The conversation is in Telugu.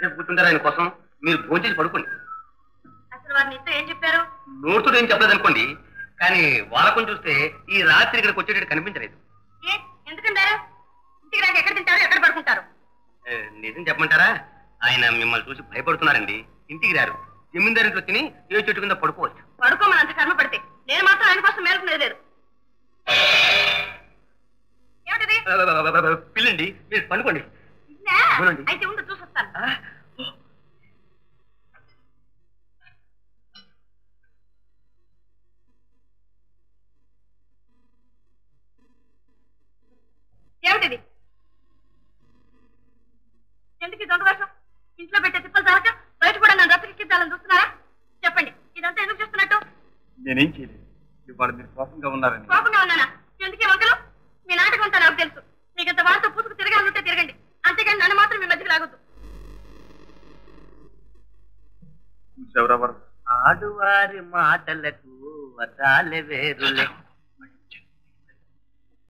ఎంతసేపు కూర్చుంటారు ఆయన కోసం? మీరు భోంచేసి పడుకోండి. అసలు వారు నీతో ఏం చెప్పారు? నోటుతో ఏం చెప్పలేదు అనుకోండి, కానీ వాడకం చూస్తే ఈ రాత్రి ఇక్కడికి వచ్చేటట్టు కనిపించలేదు. ఎందుకంటారు? ఇంటికి రాక ఎక్కడ తింటారు, ఎక్కడ పడుకుంటారు? నిజం చెప్పమంటారా? ఆయన మిమ్మల్ని చూసి భయపడుతున్నారండి. ఇంటికి రారు, జమీందారింట్లో తిని ఏ చెట్టు కింద పడుకోవచ్చు. పడుకోమని అంత కర్మ పడితే నేను మాత్రం ఆయన కోసం మేలుకునేది లేదు. ఏమిటిది? పిల్లండి, మీరు పండుకోండి. అయితే ఉండి చూసొస్తాను. ఏమిటిది? ఎందుకు దొంగ వేషం? ఇంట్లో పెట్టే తిప్పలు చాలక బయట కూడా నన్ను రసకెక్కించాలని చూస్తున్నారా? చెప్పండి, ఇదంతా ఎందుకు చేస్తున్నట్టు? నేనేం చేయలేదు. ఇవాళ మీరు కోపంగా ఉన్నారని. కోపంగా ఉన్నానా? ఎందుకే వంకలు? మీ నాటకం అంతా నాకు తెలుసు. మీకు ఇంత వారితో పూసుకు తిరగాలంటే తిరగండి, అంతేగాని నన్ను మాత్రం మీ మధ్యకి లాగొద్దు. ఆడువారి మాటలకు వదాలే వేరులే.